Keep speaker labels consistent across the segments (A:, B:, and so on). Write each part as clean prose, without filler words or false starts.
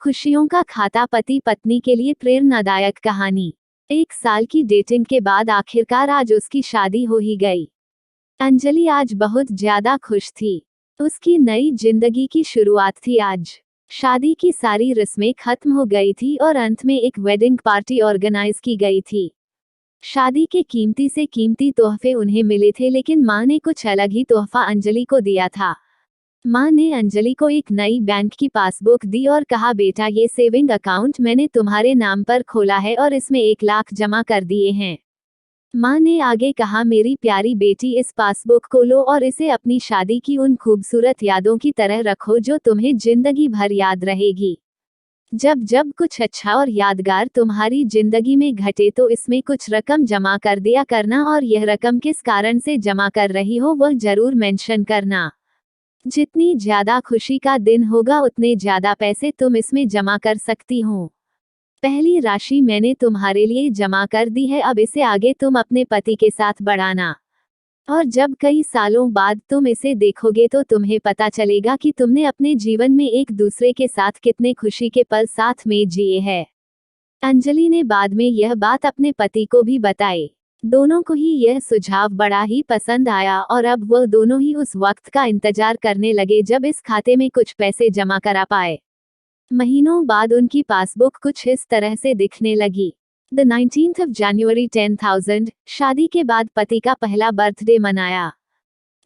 A: खुशियों का खाता, पति पत्नी के लिए प्रेरणादायक कहानी। 1 साल की डेटिंग के बाद आखिरकार आज उसकी शादी हो ही गई। अंजलि आज बहुत ज्यादा खुश थी। उसकी नई जिंदगी की शुरुआत थी आज। शादी की सारी रस्में खत्म हो गई थी और अंत में एक वेडिंग पार्टी ऑर्गेनाइज की गई थी। शादी के कीमती से कीमती तोहफे उन्हें मिले थे, लेकिन माँ ने कुछ अलग ही तोहफा अंजलि को दिया था। माँ ने अंजलि को एक नई बैंक की पासबुक दी और कहा, बेटा ये सेविंग अकाउंट मैंने तुम्हारे नाम पर खोला है और इसमें 1 लाख जमा कर दिए हैं। माँ ने आगे कहा, मेरी प्यारी बेटी, इस पासबुक को लो और इसे अपनी शादी की उन खूबसूरत यादों की तरह रखो जो तुम्हें जिंदगी भर याद रहेगी। जब जब कुछ अच्छा और यादगार तुम्हारी जिंदगी में घटे तो इसमें कुछ रकम जमा कर दिया करना, और यह रकम किस कारण से जमा कर रही हो वह जरूर मेंशन करना। जितनी ज्यादा खुशी का दिन होगा उतने ज्यादा पैसे तुम इसमें जमा कर सकती हो। पहली राशि मैंने तुम्हारे लिए जमा कर दी है, अब इसे आगे तुम अपने पति के साथ बढ़ाना। और जब कई सालों बाद तुम इसे देखोगे तो तुम्हें पता चलेगा कि तुमने अपने जीवन में एक दूसरे के साथ कितने खुशी के पल साथ में जिए हैं। अंजलि ने बाद में यह बात अपने पति को भी बताई। दोनों को ही यह सुझाव बड़ा ही पसंद आया और अब वह दोनों ही उस वक्त का इंतजार करने लगे जब इस खाते में कुछ पैसे जमा करा पाए। महीनों बाद उनकी पासबुक कुछ इस तरह से दिखने लगी। The 19th of January 10,000, शादी के बाद पति का पहला बर्थडे मनाया।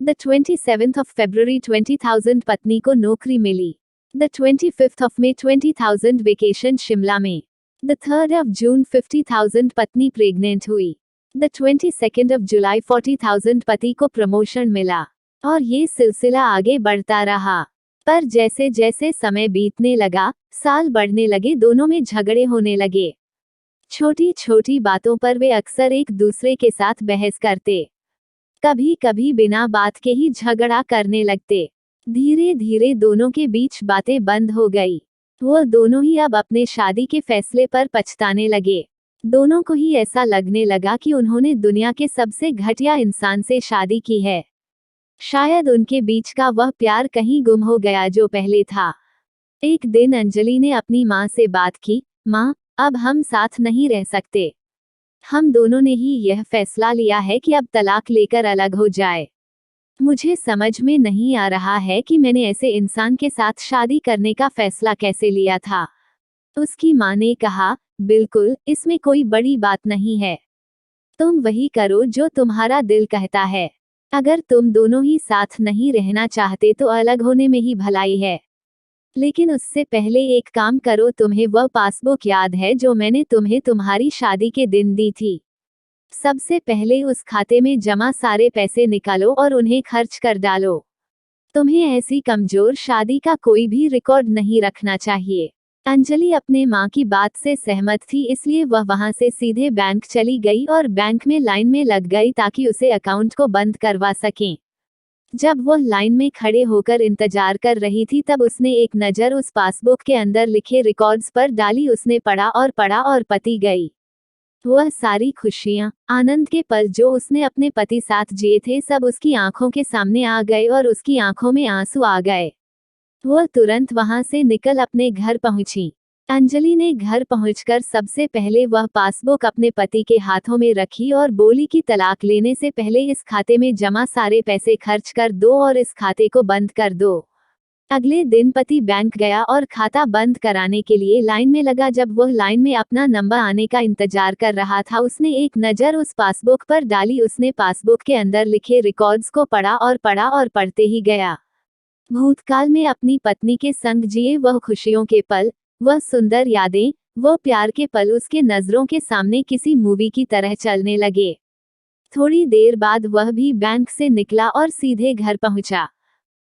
A: The 27th of February 20,000, पत्नी को नौकरी मिली। The 25th of May 20,000, vacation Shimla में। The 3rd of June 50,000, पत्नी प्रेग्नेंट हुई। The 22nd of July 40,000, पति को प्रमोशन मिला। और ये सिलसिला आगे बढ़ता रहा। पर जैसे जैसे समय बीतने लगा, साल बढ़ने लगे, दोनों में झगड़े होने लगे। छोटी छोटी बातों पर वे अक्सर एक दूसरे के साथ बहस करते। कभी कभी बिना बात के ही झगड़ा करने लगते। धीरे धीरे दोनों के बीच बातें बंद हो गई। वो दोनों ही अब अपने शादी के फैसले पर पछताने लगे। दोनों को ही ऐसा लगने लगा कि उन्होंने दुनिया के सबसे घटिया इंसान से शादी की है। शायद उनके बीच का वह प्यार कहीं गुम हो गया जो पहले था। एक दिन अंजलि ने अपनी माँ से बात की, माँ, अब हम साथ नहीं रह सकते। हम दोनों ने ही यह फैसला लिया है कि अब तलाक लेकर अलग हो जाए। मुझे समझ में नहीं आ रहा है कि मैंने ऐसे इंसान के साथ शादी करने का फैसला कैसे लिया था। उसकी माँ ने कहा, बिल्कुल, इसमें कोई बड़ी बात नहीं है। तुम वही करो जो तुम्हारा दिल कहता है। अगर तुम दोनों ही साथ नहीं रहना चाहते तो अलग होने में ही भलाई है। लेकिन उससे पहले एक काम करो, तुम्हें वह पासबुक याद है जो मैंने तुम्हें तुम्हारी शादी के दिन दी थी? सबसे पहले उस खाते में जमा सारे पैसे निकालो और उन्हें खर्च कर डालो। तुम्हें ऐसी कमजोर शादी का कोई भी रिकॉर्ड नहीं रखना चाहिए। अंजलि अपने माँ की बात से सहमत थी, इसलिए वह वहां से सीधे बैंक चली गई और बैंक में लाइन में लग गई ताकि उसे अकाउंट को बंद करवा सकें। जब वह लाइन में खड़े होकर इंतजार कर रही थी तब उसने एक नज़र उस पासबुक के अंदर लिखे रिकॉर्ड्स पर डाली। उसने पढ़ा और पति गई। वह सारी खुशियां, आनंद के पल जो उसने अपने पति साथ जिए थे, सब उसकी आंखों के सामने आ गए और उसकी आंखों में आंसू आ गए। वह तुरंत वहां से निकल अपने घर पहुंची। अंजलि ने घर पहुंचकर सबसे पहले वह पासबुक अपने पति के हाथों में रखी और बोली कि तलाक लेने से पहले इस खाते में जमा सारे पैसे खर्च कर दो और इस खाते को बंद कर दो। अगले दिन पति बैंक गया और खाता बंद कराने के लिए लाइन में लगा। जब वह लाइन में अपना नंबर आने का इंतजार कर रहा था, उसने एक नज़र उस पासबुक पर डाली। उसने पासबुक के अंदर लिखे रिकॉर्ड्स को पढ़ा और पढ़ते ही गया। भूतकाल में अपनी पत्नी के संग जिए वह खुशियों के पल, वह सुंदर यादें, वह प्यार के पल उसके नजरों के सामने किसी मूवी की तरह चलने लगे। थोड़ी देर बाद वह भी बैंक से निकला और सीधे घर पहुंचा।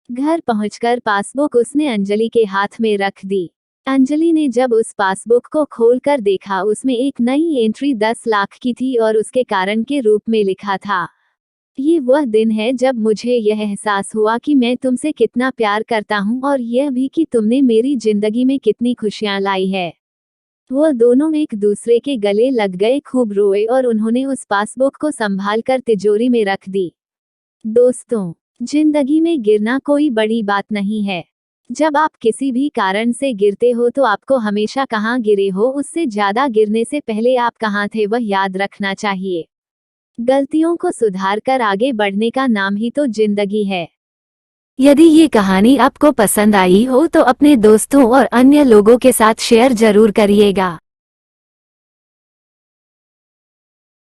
A: घर पहुंचकर पासबुक उसने अंजलि के हाथ में रख दी। अंजलि ने जब उस पासबुक को खोलकर देखा, उसमें एक नई एंट्री 10 लाख की थी और उसके कारण के रूप में लिखा था, ये वह दिन है जब मुझे यह एहसास हुआ कि मैं तुमसे कितना प्यार करता हूँ और यह भी कि तुमने मेरी जिंदगी में कितनी खुशियाँ लाई है। वह दोनों एक दूसरे के गले लग गए, खूब रोए और उन्होंने उस पासबुक को संभालकर तिजोरी में रख दी। दोस्तों, जिंदगी में गिरना कोई बड़ी बात नहीं है। जब आप किसी भी कारण से गिरते हो तो आपको हमेशा कहाँ गिरे हो उससे ज्यादा गिरने से पहले आप कहाँ थे वह याद रखना चाहिए। गलतियों को सुधार कर आगे बढ़ने का नाम ही तो जिंदगी है। यदि ये कहानी आपको पसंद आई हो तो अपने दोस्तों और अन्य लोगों के साथ शेयर जरूर करिएगा।